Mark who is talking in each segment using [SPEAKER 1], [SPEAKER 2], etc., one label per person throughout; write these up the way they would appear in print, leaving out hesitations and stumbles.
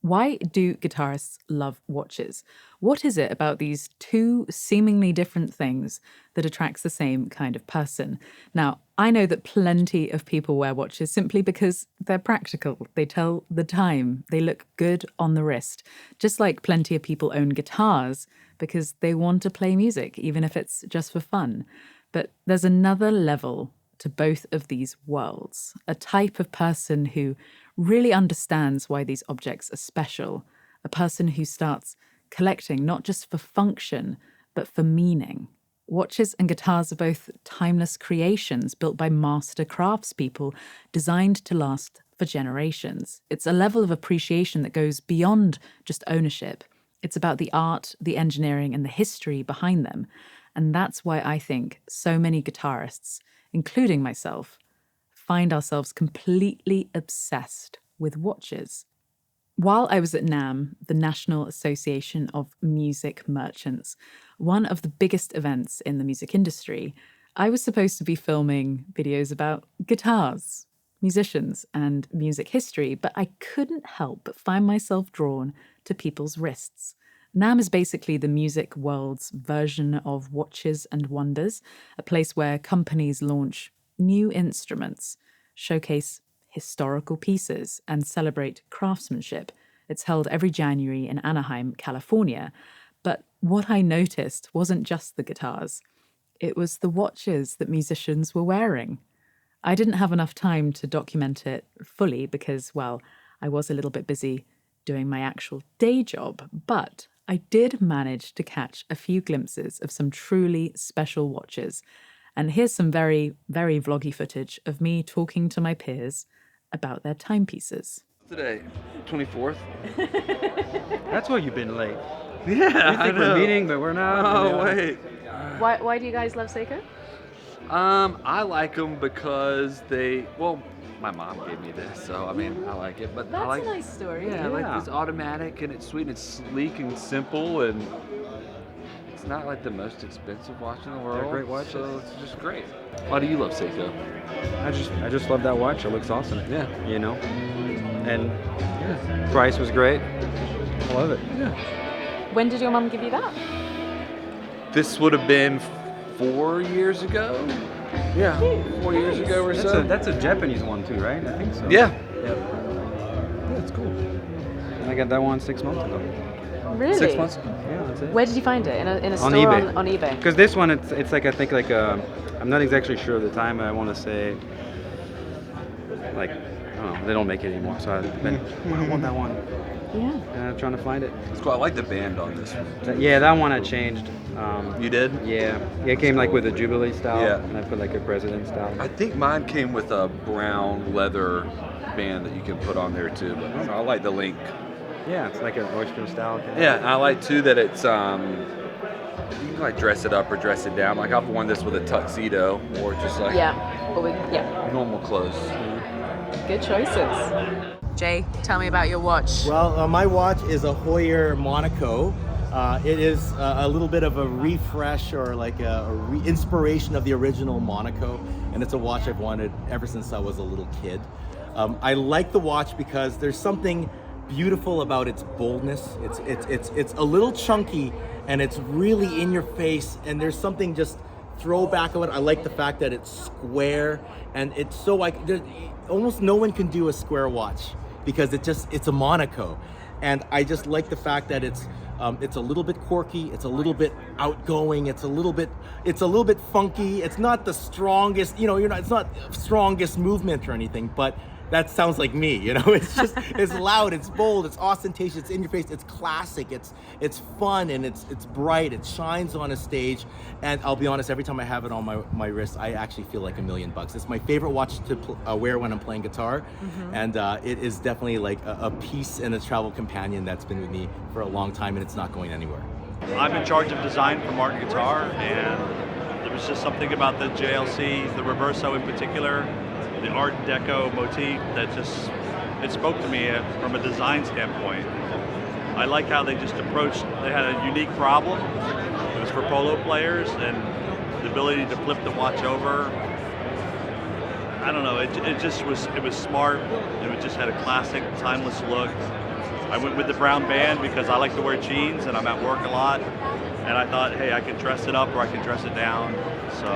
[SPEAKER 1] Why do guitarists love watches? What is it about these two seemingly different things that attracts the same kind of person? Now, I know that plenty of people wear watches simply because they're practical. They tell the time. They look good on the wrist. Just like plenty of people own guitars because they want to play music, even if it's just for fun. But there's another level to both of these worlds, a type of person who really understands why these objects are special, a person who starts collecting not just for function, but for meaning. Watches and guitars are both timeless creations built by master craftspeople designed to last for generations. It's a level of appreciation that goes beyond just ownership. It's about the art, the engineering, and the history behind them. And that's why I think so many guitarists, including myself, find ourselves completely obsessed with watches. While I was at NAMM, the National Association of Music Merchants, one of the biggest events in the music industry, I was supposed to be filming videos about guitars, musicians, and music history, but I couldn't help but find myself drawn to people's wrists. NAMM is basically the music world's version of Watches and Wonders, a place where companies launch new instruments, showcase historical pieces, and celebrate craftsmanship. It's held every January in Anaheim, California. But what I noticed wasn't just the guitars. It was the watches that musicians were wearing. I didn't have enough time to document it fully because, well, I was a little bit busy doing my actual day job, but I did manage to catch a few glimpses of some truly special watches. And here's some very, very vloggy footage of me talking to my peers about their timepieces.
[SPEAKER 2] Today, 24th.
[SPEAKER 3] That's why you've been late.
[SPEAKER 2] Yeah,
[SPEAKER 3] We think we're meeting, but we're not.
[SPEAKER 2] Oh, wait.
[SPEAKER 1] Why do you guys love Seiko?
[SPEAKER 2] I like them because well, my mom gave me this, so I mean, I like it. But I like,
[SPEAKER 1] a nice story.
[SPEAKER 2] yeah, I like this automatic, and it's sweet, and it's sleek and simple, and it's not like the most expensive watch in the world.
[SPEAKER 3] great watches.
[SPEAKER 2] So it's just great. Why do you love Seiko?
[SPEAKER 3] I just love that watch. It looks awesome.
[SPEAKER 2] Yeah.
[SPEAKER 3] You know? And yeah, price was great. I love it.
[SPEAKER 2] Yeah.
[SPEAKER 1] When did your mum give you that?
[SPEAKER 2] This would have been 4 years ago. Yeah, 4 years ago or so.
[SPEAKER 3] That's a Japanese one too, right? I think so.
[SPEAKER 2] Yeah.
[SPEAKER 3] Yeah, it's cool. And I got that one 6 months ago.
[SPEAKER 1] Really?
[SPEAKER 2] 6 months.
[SPEAKER 3] Yeah, that's it.
[SPEAKER 1] Where did you find it? In a
[SPEAKER 3] On
[SPEAKER 1] store
[SPEAKER 3] eBay.
[SPEAKER 1] on eBay?
[SPEAKER 3] Because this one, it's like, I think like, I'm not exactly sure of the time. I want to say, like, I don't know, they don't make it anymore. So I want that one.
[SPEAKER 1] Yeah.
[SPEAKER 3] And I'm trying to find it.
[SPEAKER 2] It's cool. I like the band on this one.
[SPEAKER 3] Yeah, that one I changed.
[SPEAKER 2] You did?
[SPEAKER 3] Yeah. It came like with a Jubilee style.
[SPEAKER 2] Yeah.
[SPEAKER 3] And I put like a President style.
[SPEAKER 2] I think mine came with a brown leather band that you can put on there too. But I like the link.
[SPEAKER 3] Yeah, it's like an oyster style.
[SPEAKER 2] Yeah, I like too that it's you can like dress it up or dress it down. Like I've worn this with a tuxedo or just like normal clothes.
[SPEAKER 1] Good choices. Jay, tell me about your watch.
[SPEAKER 4] Well, my watch is a Hoyer Monaco. It is a little bit of a refresh or like a inspiration of the original Monaco, and it's a watch I've wanted ever since I was a little kid. I like the watch because there's something beautiful about its boldness. It's a little chunky and it's really in your face, and there's something just throwback of it. I like the fact that it's square, and it's so like almost no one can do a square watch because it's a Monaco, and I just like the fact that it's a little bit quirky, it's a little bit outgoing, it's a little bit funky. It's not the strongest, it's not strongest movement or anything, but that sounds like me, it's loud, it's bold, it's ostentatious, it's in your face, it's classic, it's fun, and it's bright, it shines on a stage. And I'll be honest, every time I have it on my wrist, I actually feel like $1 million. It's my favorite watch to wear when I'm playing guitar. And it is definitely like a piece and a travel companion that's been with me for a long time, and it's not going anywhere.
[SPEAKER 5] I'm in charge of design for Martin Guitar, and there was just something about the JLC, the Reverso in particular, the Art Deco motif that it spoke to me from a design standpoint. I like how they just approached, they had a unique problem. It was for polo players, and the ability to flip the watch over. I don't know, it was smart. It just had a classic, timeless look. I went with the brown band because I like to wear jeans and I'm at work a lot. And I thought, hey, I can dress it up or I can dress it down. So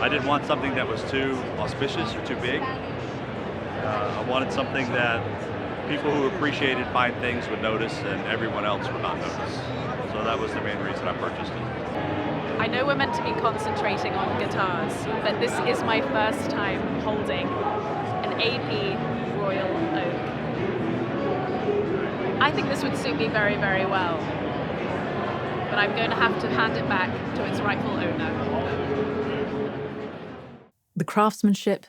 [SPEAKER 5] I didn't want something that was too auspicious or too big. I wanted something that people who appreciated fine things would notice and everyone else would not notice. So that was the main reason I purchased it.
[SPEAKER 6] I know we're meant to be concentrating on guitars, but this is my first time holding an AP Royal Oak. I think this would suit me very, very well, but I'm going to have to hand it back to its rightful owner.
[SPEAKER 1] The craftsmanship,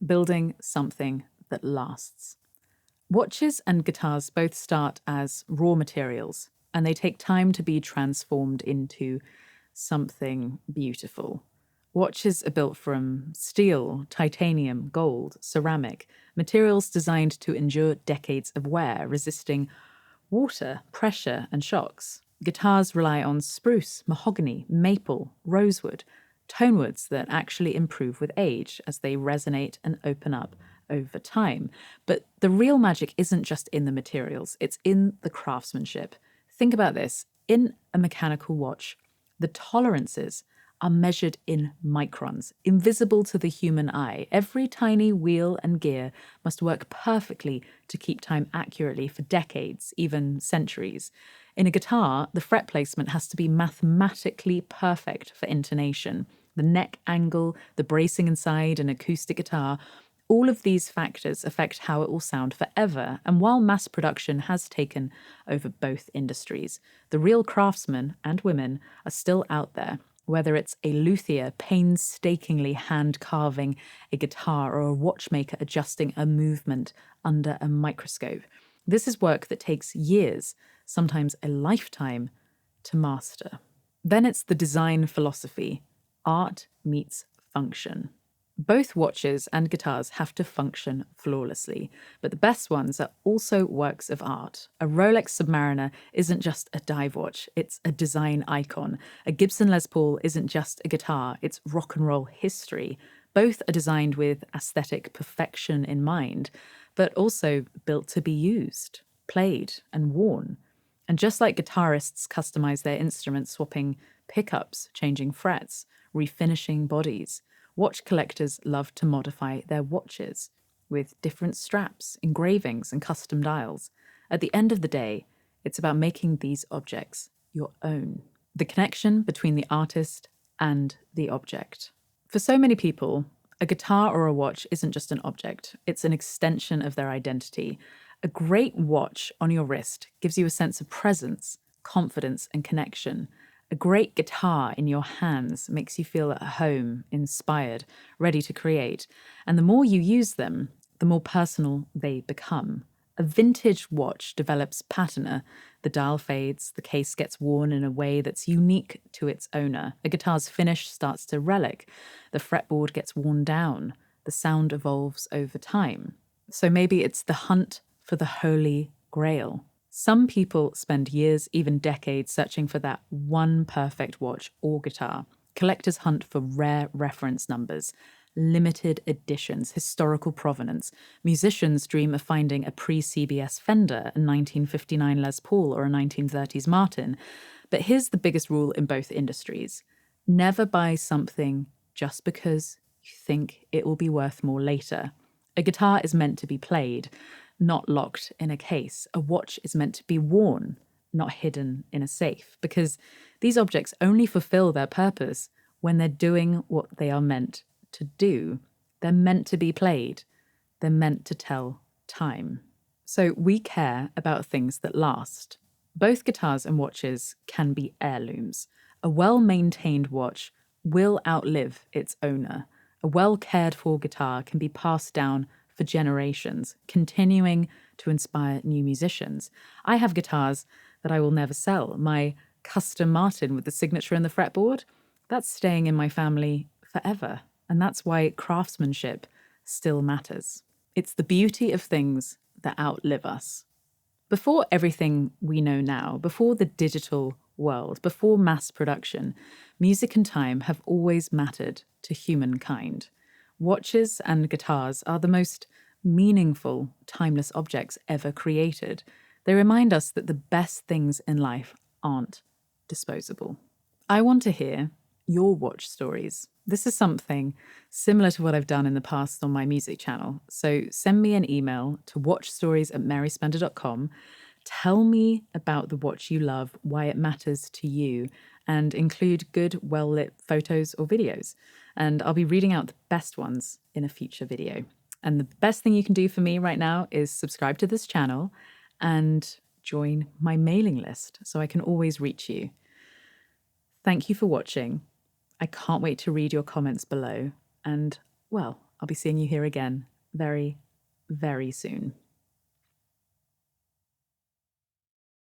[SPEAKER 1] building something that lasts. Watches and guitars both start as raw materials, and they take time to be transformed into something beautiful. Watches are built from steel, titanium, gold, ceramic, materials designed to endure decades of wear, resisting water, pressure, and shocks. Guitars rely on spruce, mahogany, maple, rosewood, tonewoods that actually improve with age as they resonate and open up over time. But the real magic isn't just in the materials, it's in the craftsmanship. Think about this. In a mechanical watch, the tolerances are measured in microns, invisible to the human eye. Every tiny wheel and gear must work perfectly to keep time accurately for decades, even centuries. In a guitar, the fret placement has to be mathematically perfect for intonation. The neck angle, the bracing inside an acoustic guitar, all of these factors affect how it will sound forever. And while mass production has taken over both industries, the real craftsmen and women are still out there. Whether it's a luthier painstakingly hand-carving a guitar or a watchmaker adjusting a movement under a microscope. This is work that takes years, sometimes a lifetime, to master. Then it's the design philosophy. Art meets function. Both watches and guitars have to function flawlessly, but the best ones are also works of art. A Rolex Submariner isn't just a dive watch, it's a design icon. A Gibson Les Paul isn't just a guitar, it's rock and roll history. Both are designed with aesthetic perfection in mind, but also built to be used, played, and worn. And just like guitarists customize their instruments, swapping pickups, changing frets, refinishing bodies, watch collectors love to modify their watches with different straps, engravings, and custom dials. At the end of the day, it's about making these objects your own. The connection between the artist and the object. For so many people, a guitar or a watch isn't just an object, it's an extension of their identity. A great watch on your wrist gives you a sense of presence, confidence, and connection. A great guitar in your hands makes you feel at home, inspired, ready to create. And the more you use them, the more personal they become. A vintage watch develops patina. The dial fades, the case gets worn in a way that's unique to its owner. A guitar's finish starts to relic. The fretboard gets worn down. The sound evolves over time. So maybe it's the hunt for the holy grail. Some people spend years, even decades, searching for that one perfect watch or guitar. Collectors hunt for rare reference numbers, limited editions, historical provenance. Musicians dream of finding a pre-CBS Fender, a 1959 Les Paul, or a 1930s Martin. But here's the biggest rule in both industries. Never buy something just because you think it will be worth more later. A guitar is meant to be played, not locked in a case. A watch is meant to be worn, not hidden in a safe, because these objects only fulfill their purpose when they're doing what they are meant to do. They're meant to be played. They're meant to tell time. So we care about things that last. Both guitars and watches can be heirlooms. A well-maintained watch will outlive its owner. A well-cared-for guitar can be passed down for generations, continuing to inspire new musicians. I have guitars that I will never sell. My custom Martin with the signature and the fretboard, that's staying in my family forever. And that's why craftsmanship still matters. It's the beauty of things that outlive us. Before everything we know now, before the digital world, before mass production, music and time have always mattered to humankind. Watches and guitars are the most meaningful, timeless objects ever created. They remind us that the best things in life aren't disposable. I want to hear your watch stories. This is something similar to what I've done in the past on my music channel. So send me an email to watchstories@maryspender.com. Tell me about the watch you love, why it matters to you, and include good, well-lit photos or videos. And I'll be reading out the best ones in a future video. And the best thing you can do for me right now is subscribe to this channel and join my mailing list so I can always reach you. Thank you for watching. I can't wait to read your comments below. And, well, I'll be seeing you here again very, very soon.